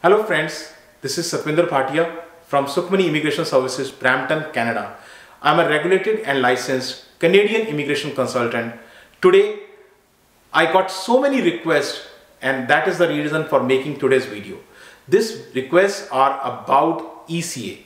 Hello friends, this is Sakhmani from Sukhmani Immigration Services, Brampton, Canada. I am a regulated and licensed Canadian immigration consultant. Today, I got so many requests and that is the reason for making today's video. These requests are about ECA.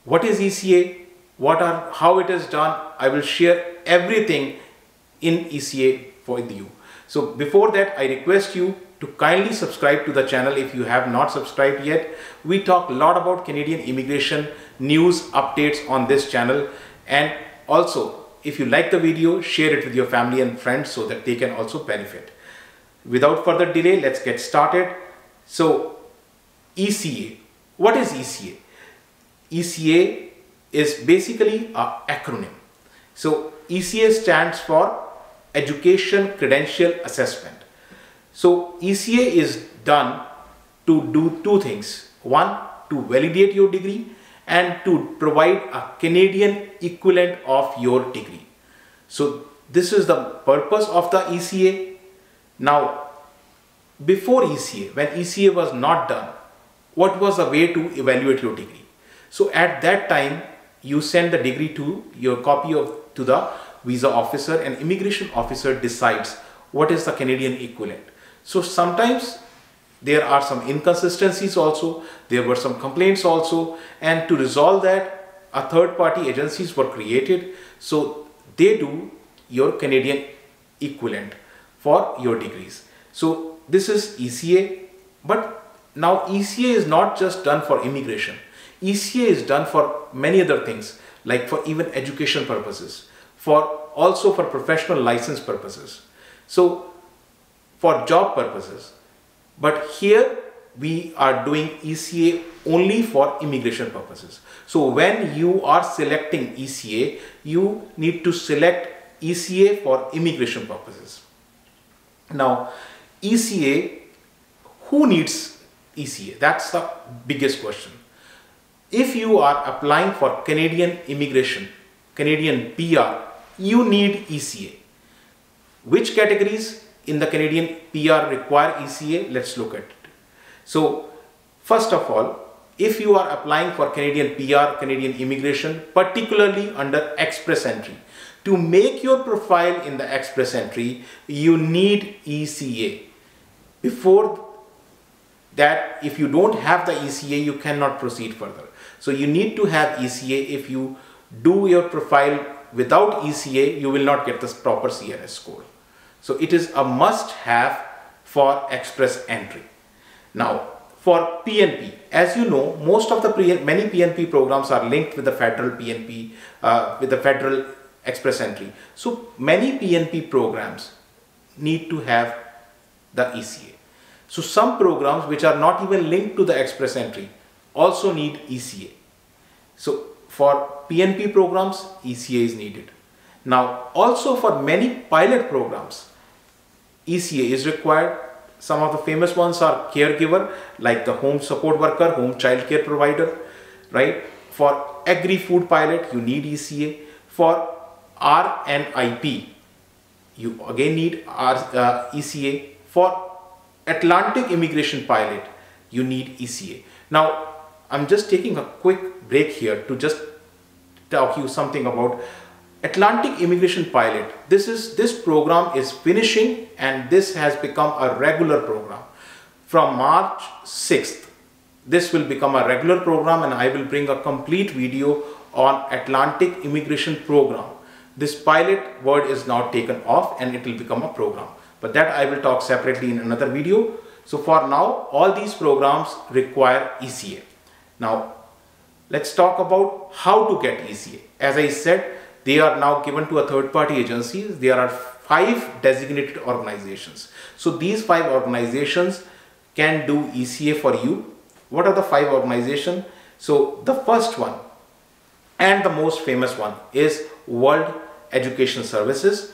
What is ECA? How it is done? I will share everything in ECA for you. So before that, I request you to kindly subscribe to the channel if you have not subscribed yet. We talk a lot about Canadian immigration news updates on this channel, and also if you like the video, share it with your family and friends so that they can also benefit. Without further delay, let's get started. So ECA, what is ECA? ECA is basically an acronym. So ECA stands for Education Credential Assessment. So ECA is done to do two things. One, to validate your degree and to provide a Canadian equivalent of your degree. So this is the purpose of the ECA. Now, before ECA, when ECA was not done, what was the way to evaluate your degree? So at that time, you send the degree to your copy to the visa officer, and immigration officer decides what is the Canadian equivalent. So sometimes there are some inconsistencies also, there were some complaints also, and to resolve that, a third-party agencies were created. So they do your Canadian equivalent for your degrees. So this is ECA, but now ECA is not just done for immigration. ECA is done for many other things, like for even education purposes, also for professional license purposes. So for job purposes, but here we are doing ECA only for immigration purposes. So when you are selecting ECA, you need to select ECA for immigration purposes. Now ECA, who needs ECA? That's the biggest question. If you are applying for Canadian immigration, Canadian PR, you need ECA. Which categories in the Canadian PR require ECA? Let's look at it. So first of all, if you are applying for Canadian PR, Canadian immigration, particularly under express entry, to make your profile in the express entry, you need ECA. Before that, if you don't have the ECA, you cannot proceed further. So you need to have ECA. If you do your profile without ECA, you will not get the proper CRS score. So it is a must-have for express entry. Now, for PNP, as you know, many PNP programs are linked with the federal PNP, with the federal express entry. So many PNP programs need to have the ECA. So some programs which are not even linked to the express entry also need ECA. So for PNP programs, ECA is needed. Now, also for many pilot programs, ECA is required. Some of the famous ones are Caregiver, like the home support worker, home child care provider, right? For agri-food pilot, you need ECA. For RNIP, you again need ECA. For Atlantic immigration pilot, you need ECA. Now, I'm just taking a quick break here to just talk you something about Atlantic immigration pilot. This program is finishing, and this has become a regular program. From March 6th, this will become a regular program, and I will bring a complete video on Atlantic immigration program. This pilot word is now taken off and it will become a program, but that I will talk separately in another video. So for now, all these programs require ECA. Now let's talk about how to get ECA. As I said, they are now given to a third-party agencies. There are 5 designated organizations. So these 5 organizations can do ECA for you. What are the 5 organizations? So the first one and the most famous one is World Education Services.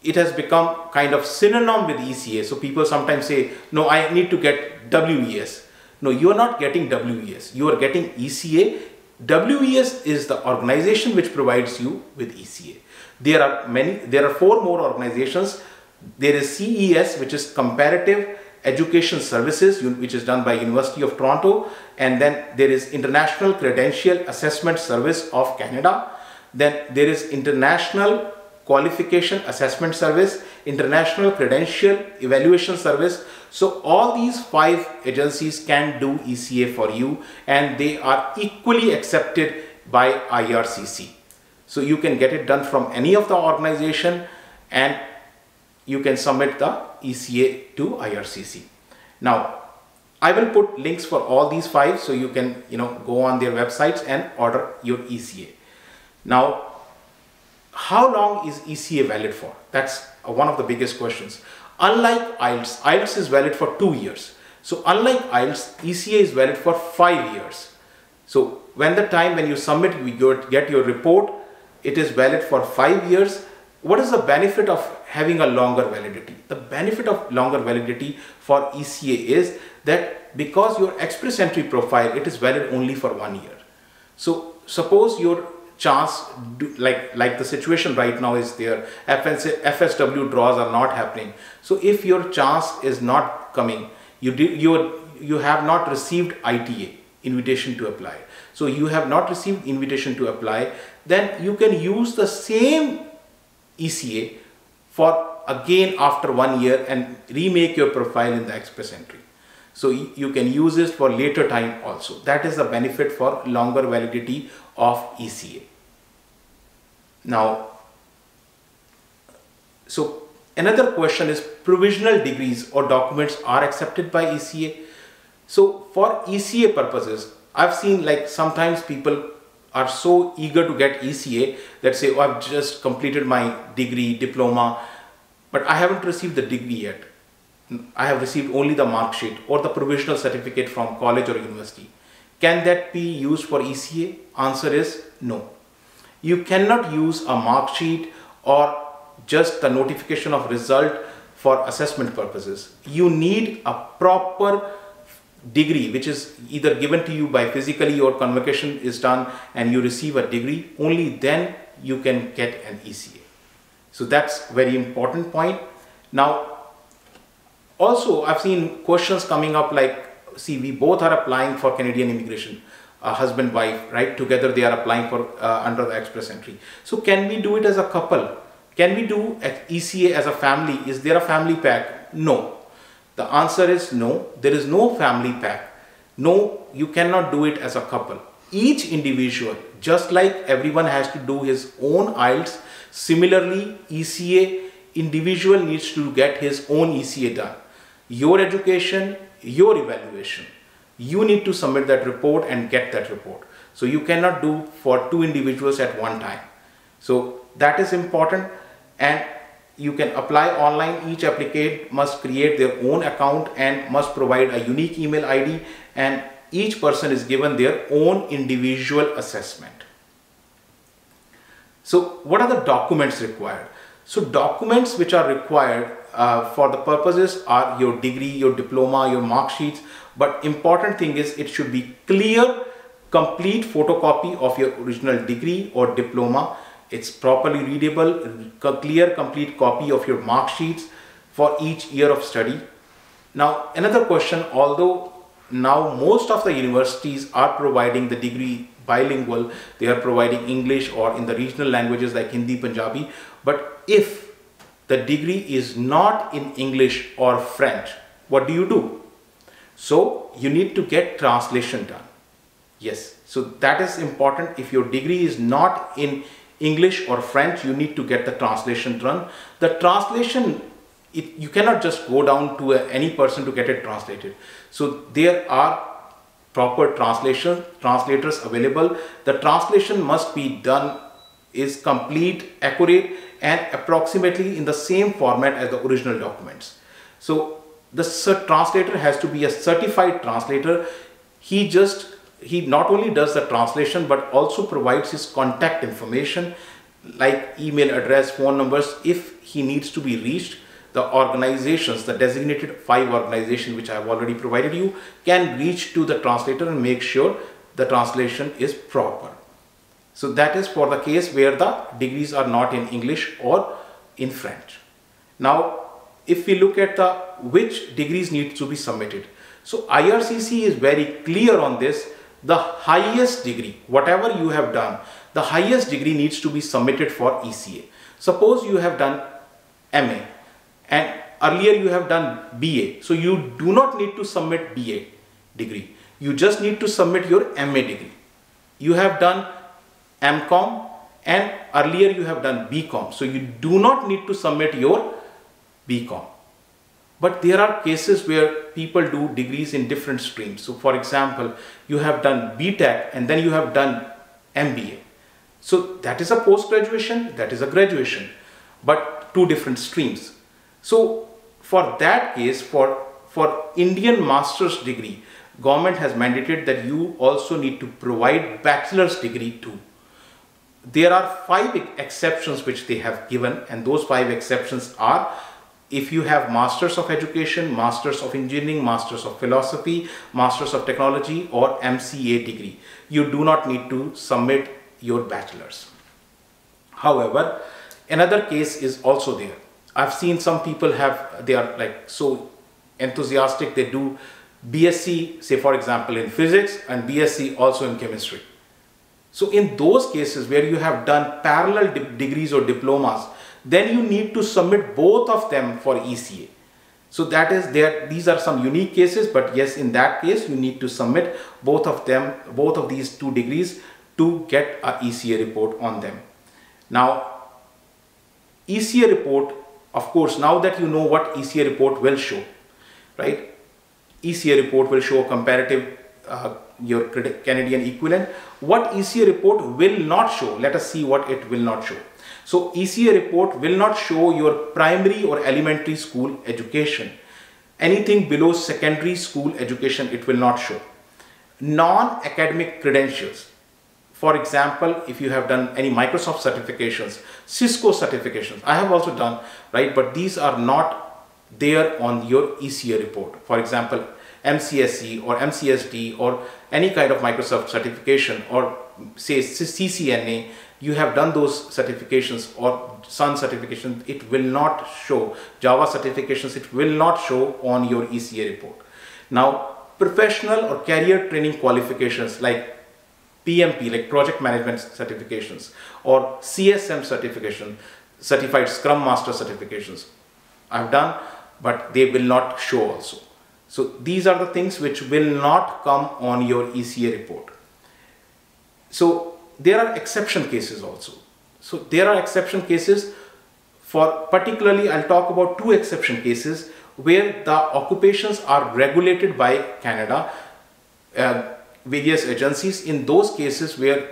It has become kind of synonym with ECA. So people sometimes say, no, I need to get WES. No, you are not getting WES. You are getting ECA. WES is the organization which provides you with ECA. There are 4 more organizations. There is CES, which is Comparative Education Services, which is done by University of Toronto, and then there is International Credential Assessment Service of Canada, then there is International Qualification Assessment Service, International Credential Evaluation Service. So all these 5 agencies can do ECA for you, and they are equally accepted by IRCC. So you can get it done from any of the organization, and you can submit the ECA to IRCC. Now, I will put links for all these 5, so you can go on their websites and order your ECA. Now, how long is ECA valid for? That's one of the biggest questions. Unlike IELTS, IELTS is valid for 2 years. So unlike IELTS, ECA is valid for 5 years. So when you submit, we get your report, it is valid for 5 years. What is the benefit of having a longer validity? The benefit of longer validity for ECA is that because your express entry profile, it is valid only for 1 year. So suppose your chance, like the situation right now is there, FSW draws are not happening. So if your chance is not coming, you have not received ITA, invitation to apply. So you have not received invitation to apply, then you can use the same ECA for again after 1 year and remake your profile in the express entry. So you can use this for later time also. That is the benefit for longer validity of ECA. Now, so another question is, provisional degrees or documents are accepted by ECA. So for ECA purposes, I've seen like sometimes people are so eager to get ECA that say, oh, I've just completed my degree, diploma, but I haven't received the degree yet. I have received only the mark sheet or the provisional certificate from college or university. Can that be used for ECA? Answer is no. You cannot use a mark sheet or just the notification of result for assessment purposes. You need a proper degree which is either given to you by physically or convocation is done and you receive a degree. Only then you can get an ECA. So that's very important point. Now, also I've seen questions coming up like, see, we both are applying for Canadian immigration. Husband, wife, right? Together they are applying for under the express entry. So can we do it as a couple? Can we do ECA as a family? Is there a family pack? No. The answer is no. There is no family pack. No, you cannot do it as a couple. Each individual, just like everyone has to do his own IELTS, similarly ECA individual needs to get his own ECA done. Your education, your evaluation. You need to submit that report and get that report. So you cannot do for 2 individuals at one time. So that is important, and you can apply online. Each applicant must create their own account and must provide a unique email ID, and each person is given their own individual assessment. So what are the documents required? So documents which are required for the purposes are your degree, your diploma, your mark sheets. But important thing is it should be clear, complete photocopy of your original degree or diploma. It's properly readable, clear, complete copy of your mark sheets for each year of study. Now, another question, although now most of the universities are providing the degree bilingual, they are providing English or in the regional languages like Hindi, Punjabi. But if the degree is not in English or French, what do? So you need to get translation done. Yes, so that is important. If your degree is not in English or French, you need to get the translation done. The translation, you cannot just go down to any person to get it translated. So there are proper translators available. The translation must be done, is complete, accurate, and approximately in the same format as the original documents. So the translator has to be a certified translator. He not only does the translation but also provides his contact information like email address, phone numbers. If he needs to be reached, the organizations, the designated 5 organizations which I have already provided you, can reach to the translator and make sure the translation is proper. So that is for the case where the degrees are not in English or in French. Now, if we look at the which degrees need to be submitted, so IRCC is very clear on this. The highest degree, whatever you have done, the highest degree needs to be submitted for ECA. Suppose you have done MA and earlier you have done BA, so you do not need to submit BA degree. You just need to submit your MA degree. You have done MCom and earlier you have done BCom, so you do not need to submit your BCom. But there are cases where people do degrees in different streams. So for example, you have done BTech and then you have done MBA. So that is a post-graduation, that is a graduation, but two different streams. So for that case, for Indian master's degree, government has mandated that you also need to provide bachelor's degree too. There are 5 exceptions which they have given, and those 5 exceptions are: if you have Masters of Education, Masters of Engineering, Masters of Philosophy, Masters of Technology or MCA degree, you do not need to submit your bachelor's. However, another case is also there. I've seen some people they are like so enthusiastic, they do BSc, say for example in physics, and BSc also in chemistry. So in those cases where you have done parallel degrees or diplomas, then you need to submit both of them for ECA. So that is there. These are some unique cases, but yes, in that case you need to submit both of them, both of these 2 degrees to get a ECA report on them. Now, ECA report, of course, now that you know what ECA report will show, right? ECA report will show a comparative your Canadian equivalent. What ECA report will not show? Let us see what it will not show. So ECA report will not show your primary or elementary school education. Anything below secondary school education it will not show. Non-academic credentials. For example, if you have done any Microsoft certifications, Cisco certifications, I have also done, right? But these are not there on your ECA report. For example, MCSE or MCSD or any kind of Microsoft certification, or say CCNA, you have done those certifications, or Sun certification, it will not show. Java certifications, it will not show on your ECA report. Now, professional or career training qualifications like PMP, like project management certifications, or CSM certification, certified Scrum Master certifications, I've done, but they will not show also. So these are the things which will not come on your ECA report. So there are exception cases also. So there are exception cases for, particularly I'll talk about 2 exception cases where the occupations are regulated by Canada, various agencies. In those cases where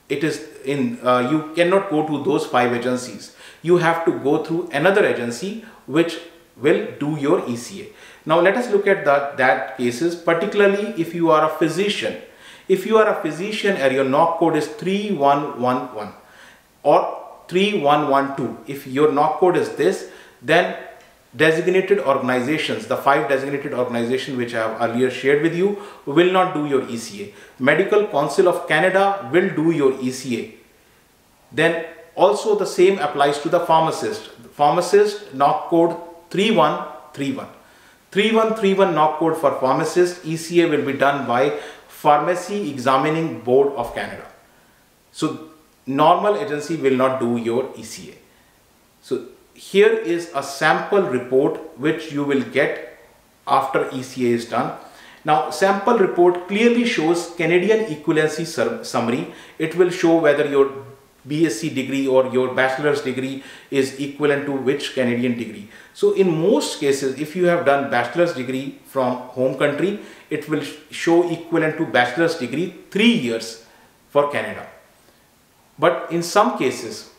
it is in, you cannot go to those 5 agencies. You have to go through another agency which will do your ECA. Now let us look at that cases, particularly if you are a physician. If you are a physician and your NOC code is 3111 or 3112, if your NOC code is this, then designated organizations, the 5 designated organizations which I have earlier shared with you, will not do your ECA. Medical Council of Canada will do your ECA. Then also the same applies to the pharmacist. Pharmacist NOC code 3131. 3131 NOC code for pharmacist, ECA will be done by Pharmacy Examining Board of Canada. So normal agency will not do your ECA. So here is a sample report which you will get after ECA is done. Now sample report clearly shows Canadian equivalency summary. It will show whether your BSc degree or your bachelor's degree is equivalent to which Canadian degree. So in most cases, if you have done bachelor's degree from home country, it will show equivalent to bachelor's degree 3 years for Canada. But in some cases,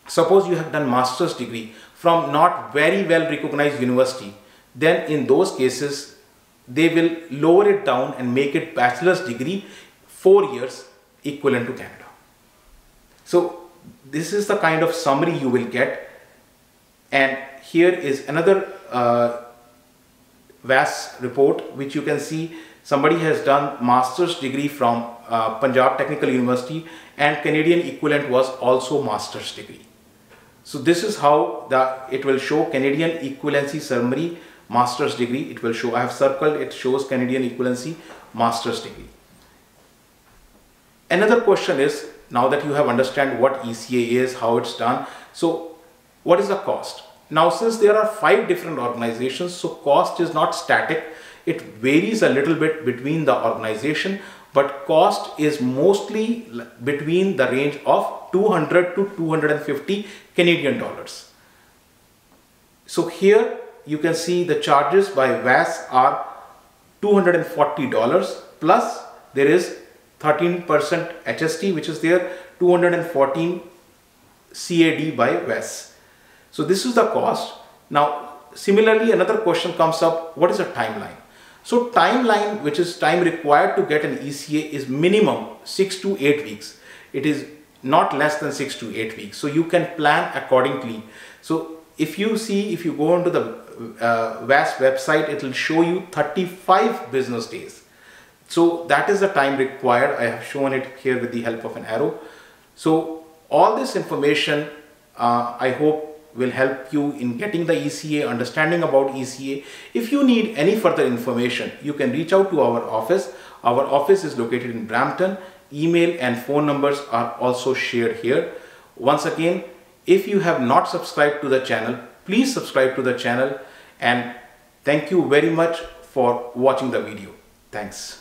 suppose you have done master's degree from not very well recognized university, then in those cases, they will lower it down and make it bachelor's degree 4 years equivalent to Canada. So this is the kind of summary you will get. And here is another VAS report which you can see somebody has done master's degree from Punjab Technical University and Canadian equivalent was also master's degree. So this is how it will show Canadian Equivalency Summary Master's Degree. It will show, I have circled, it shows Canadian Equivalency Master's Degree. Another question is, now that you have understand what ECA is, how it's done, so what is the cost? Now since there are 5 different organizations, so cost is not static. It varies a little bit between the organization, but cost is mostly between the range of 200 to 250 Canadian dollars. So here you can see the charges by VAS are $240 plus there is 13% HST, which is there, 214 CAD by VAS. So this is the cost. Now similarly another question comes up, what is the timeline? So timeline, which is time required to get an ECA, is minimum 6 to 8 weeks. It is not less than 6 to 8 weeks. So you can plan accordingly. So if you go onto the VAS website, it will show you 35 business days. So that is the time required. I have shown it here with the help of an arrow. So all this information, I hope will help you in getting the ECA, understanding about ECA. If you need any further information, you can reach out to our office. Our office is located in Brampton. Email and phone numbers are also shared here. Once again, if you have not subscribed to the channel, please subscribe to the channel, and thank you very much for watching the video. Thanks.